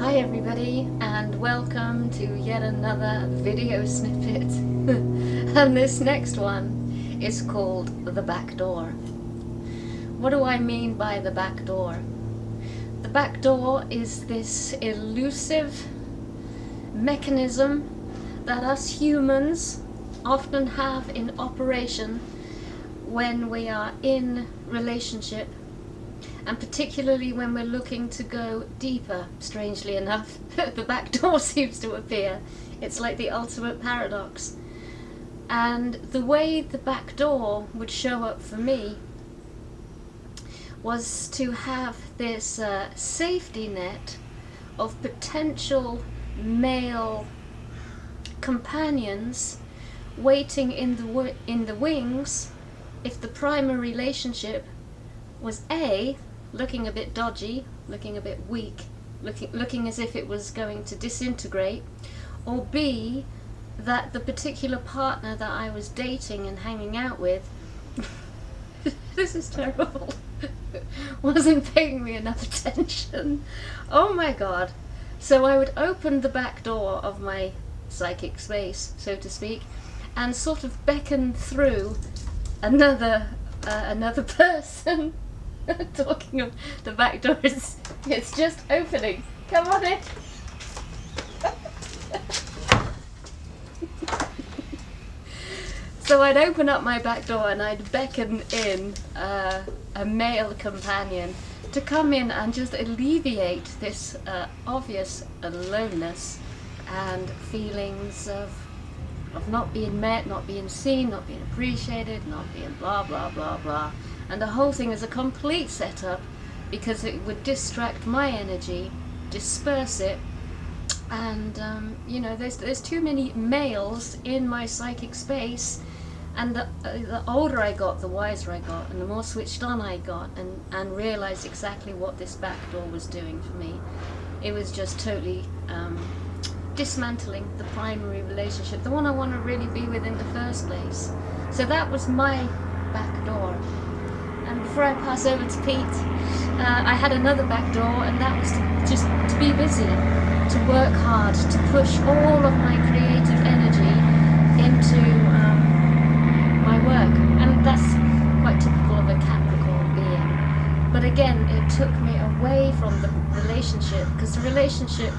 Hi everybody, and welcome to yet another video snippet. And this next one is called The Back Door. What do I mean by the back door? The back door is this elusive mechanism that us humans often have in operation when we are in relationship, and particularly when we're looking to go deeper. Strangely enough, the back door seems to appear. It's like the ultimate paradox. And the way the back door would show up for me was to have this safety net of potential male companions waiting in the wings if the primary relationship was A, looking a bit dodgy, looking a bit weak, looking as if it was going to disintegrate, or B, that the particular partner that I was dating and hanging out with this is terrible wasn't paying me enough attention. Oh my god. So I would open the back door of my psychic space, so to speak, and sort of beckon through another person. Talking of the back door, it's just opening. Come on in. So I'd open up my back door and I'd beckon in a male companion to come in and just alleviate this obvious aloneness and feelings of not being met, not being seen, not being appreciated, not being blah blah blah blah. And the whole thing is a complete setup because it would distract my energy, disperse it, and you know, there's too many males in my psychic space, and the older I got, the wiser I got, and the more switched on I got, and realised exactly what this back door was doing for me. It was just totally dismantling the primary relationship, the one I want to really be with in the first place. So that was my back door. And before I pass over to Pete, I had another back door, and that was to be busy, to work hard, to push all of my creative energy into my work. And that's quite typical of a Capricorn being. But again, it took me away from the relationship, because the relationship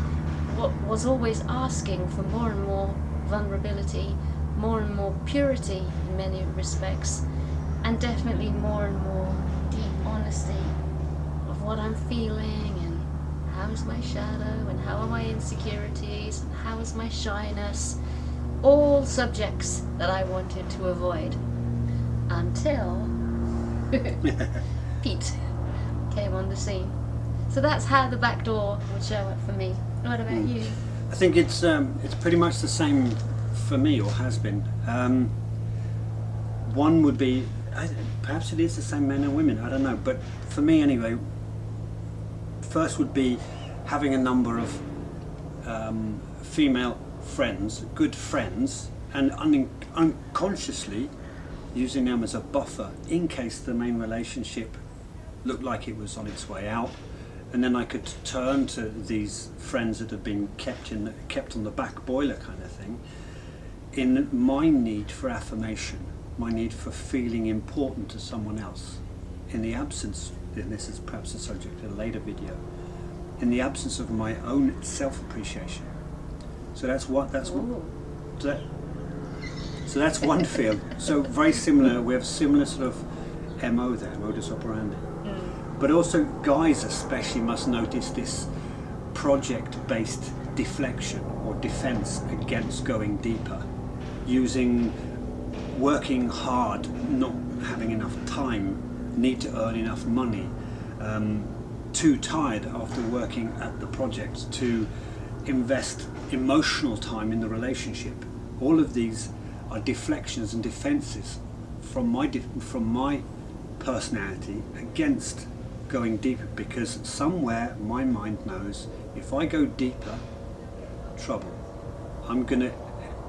was always asking for more and more vulnerability, more and more purity in many respects, and definitely more and more deep honesty of what I'm feeling, and how is my shadow, and how are my insecurities, and how is my shyness. All subjects that I wanted to avoid until Pete came on the scene. So that's how the back door would show up for me. What about you? I think it's pretty much the same for me, or has been. One would be, perhaps it is the same men and women, I don't know, but for me anyway, first would be having a number of female friends, good friends, and unconsciously using them as a buffer in case the main relationship looked like it was on its way out, and then I could turn to these friends that had been kept on the back boiler kind of thing, in my need for affirmation, my need for feeling important to someone else, in the absence, and this is perhaps the subject of a later video, in the absence of my own self-appreciation. So that's one field. So very similar, we have similar sort of MO there, modus operandi. But also guys especially must notice this project-based deflection or defense against going deeper, working hard, not having enough time, need to earn enough money, too tired after working at the project to invest emotional time in the relationship. All of these are deflections and defenses from my personality against going deeper, because somewhere my mind knows if I go deeper, trouble. I'm going to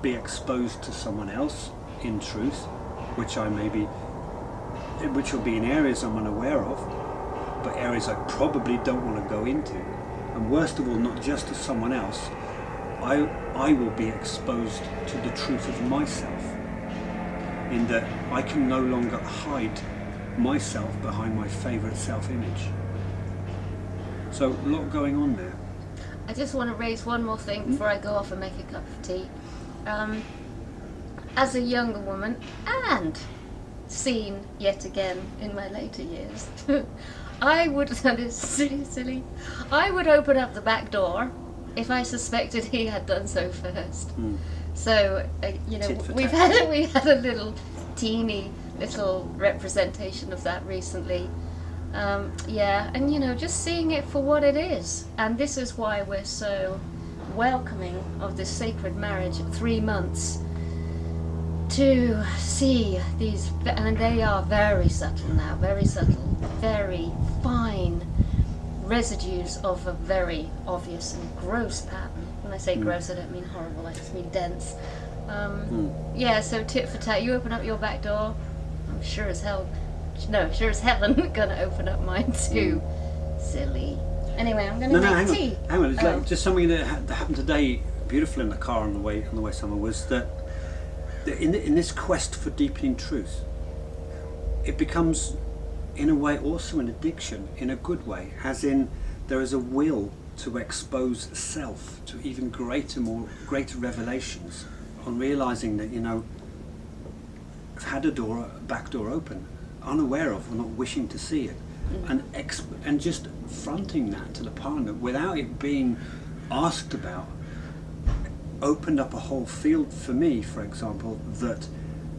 be exposed to someone else in truth, which will be in areas I'm unaware of, but areas I probably don't want to go into. and worst of all, not just to someone else, I will be exposed to the truth of myself, in that I can no longer hide myself behind my favourite self-image. So a lot going on there. I just want to raise one more thing before I go off and make a cup of tea. As a younger woman, and seen yet again in my later years, I would, that is silly, I would open up the back door if I suspected he had done so first. So, you know, we've had a little teeny little representation of that recently. Yeah, and you know, just seeing it for what it is. And this is why we're so welcoming of this sacred marriage, 3 months, to see these, and they are very subtle now, very subtle, very fine residues of a very obvious and gross pattern. When I say gross, I don't mean horrible, I just mean dense. Yeah, so tit for tat, you open up your back door, I'm sure as hell gonna open up mine too. Silly. Anyway, I'm gonna make tea. Hang on. It's like just something that happened today, beautiful in the car on the way somewhere, was that in this quest for deepening truth, it becomes, in a way, also an addiction, in a good way, as in there is a will to expose self to even greater revelations, on realizing that, you know, I've had a back door open, unaware of or not wishing to see it, and just fronting that to the partner without it being asked about, opened up a whole field for me, for example, that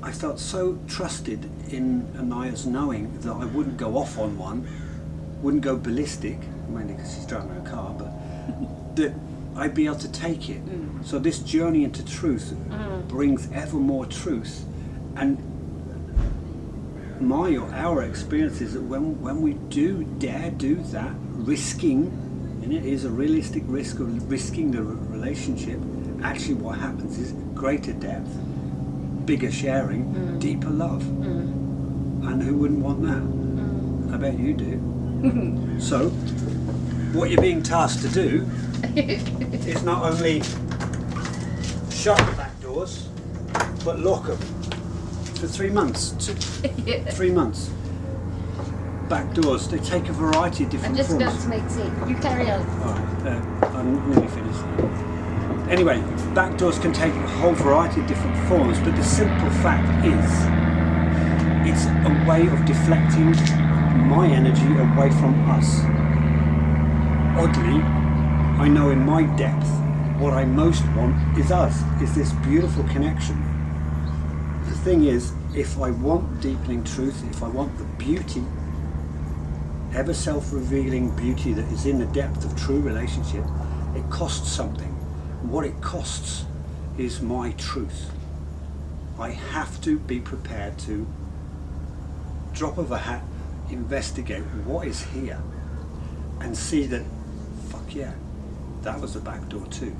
I felt so trusted in Anaiya's knowing that I wouldn't go off on one, wouldn't go ballistic, mainly because she's driving a car, but that I'd be able to take it. So this journey into truth brings ever more truth, and my or our experience is that when we dare do that, risking, and it is a realistic risk of risking the relationship, actually what happens is greater depth, bigger sharing, deeper love. And who wouldn't want that? I bet you do. So what you're being tasked to do is not only shut the back doors, but lock them for 3 months. 3 months. Back doors, they take a variety of different forms. I'm just about to make tea. You carry on. Alright, I'm nearly finished. Anyway, back doors can take a whole variety of different forms, but the simple fact is, it's a way of deflecting my energy away from us. Oddly, I know in my depth, what I most want is us, is this beautiful connection. The thing is, if I want deepening truth, if I want the beauty, ever self-revealing beauty that is in the depth of true relationship, it costs something. What it costs is my truth. I have to be prepared to, drop of a hat, investigate what is here and see that, fuck yeah, that was a back door too.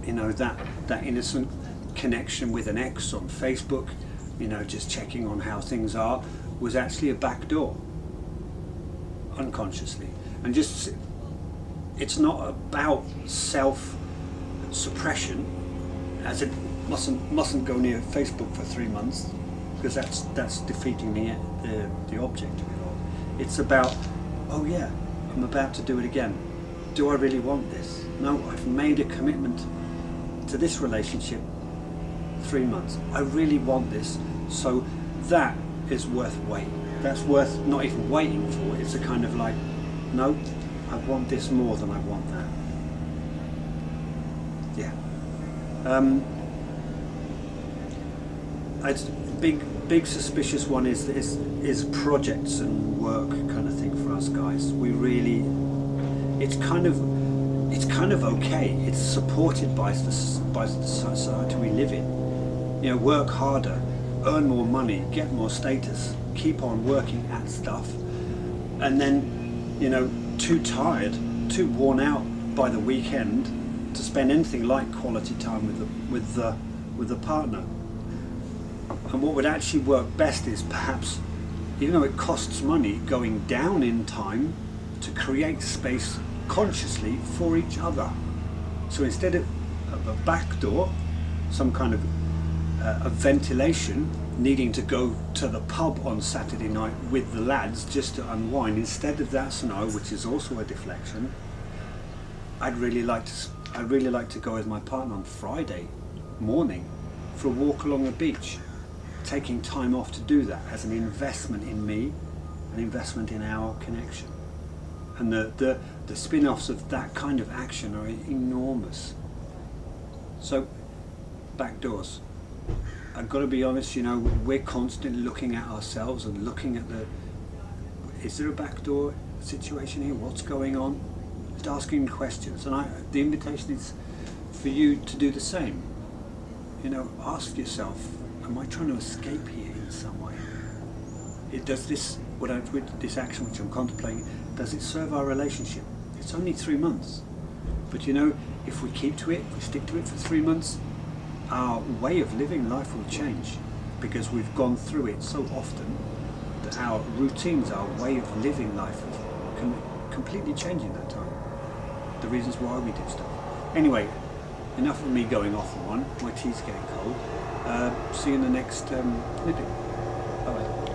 You know, that innocent connection with an ex on Facebook, you know, just checking on how things are, was actually a back door, unconsciously. And just, it's not about self-suppression, as it mustn't go near Facebook for 3 months, because that's defeating the object of it all. It's about, oh yeah, I'm about to do it again. Do I really want this? No, I've made a commitment to this relationship 3 months. I really want this, so that is worth waiting. That's worth not even waiting for. It's a kind of like, no, I want this more than I want that. Yeah. It's big suspicious one is projects and work kind of thing for us guys. We really, it's kind of okay. It's supported by the society we live in. You know, work harder, earn more money, get more status, keep on working at stuff, and then, you know, too tired, too worn out by the weekend to spend anything like quality time with the partner. And what would actually work best is perhaps, even though it costs money, going down in time to create space consciously for each other. So instead of a back door, some kind of a ventilation, needing to go to the pub on Saturday night with the lads just to unwind, instead of that scenario, which is also a deflection, I'd really like to go with my partner on Friday morning for a walk along the beach, taking time off to do that as an investment in me, an investment in our connection. And the spin-offs of that kind of action are enormous. So, back doors. I've got to be honest, we're constantly looking at ourselves and looking at is there a backdoor situation here? What's going on? Just asking questions. And the invitation is for you to do the same. Ask yourself, am I trying to escape here in some way? Does this action which I'm contemplating, does it serve our relationship? It's only 3 months. But if we keep to it, if we stick to it for 3 months, our way of living life will change, because we've gone through it so often that our routines, our way of living life can completely change in that time. The reasons why we do stuff. Anyway, enough of me going off on one. My tea's getting cold. See you in the next snippet. Bye bye.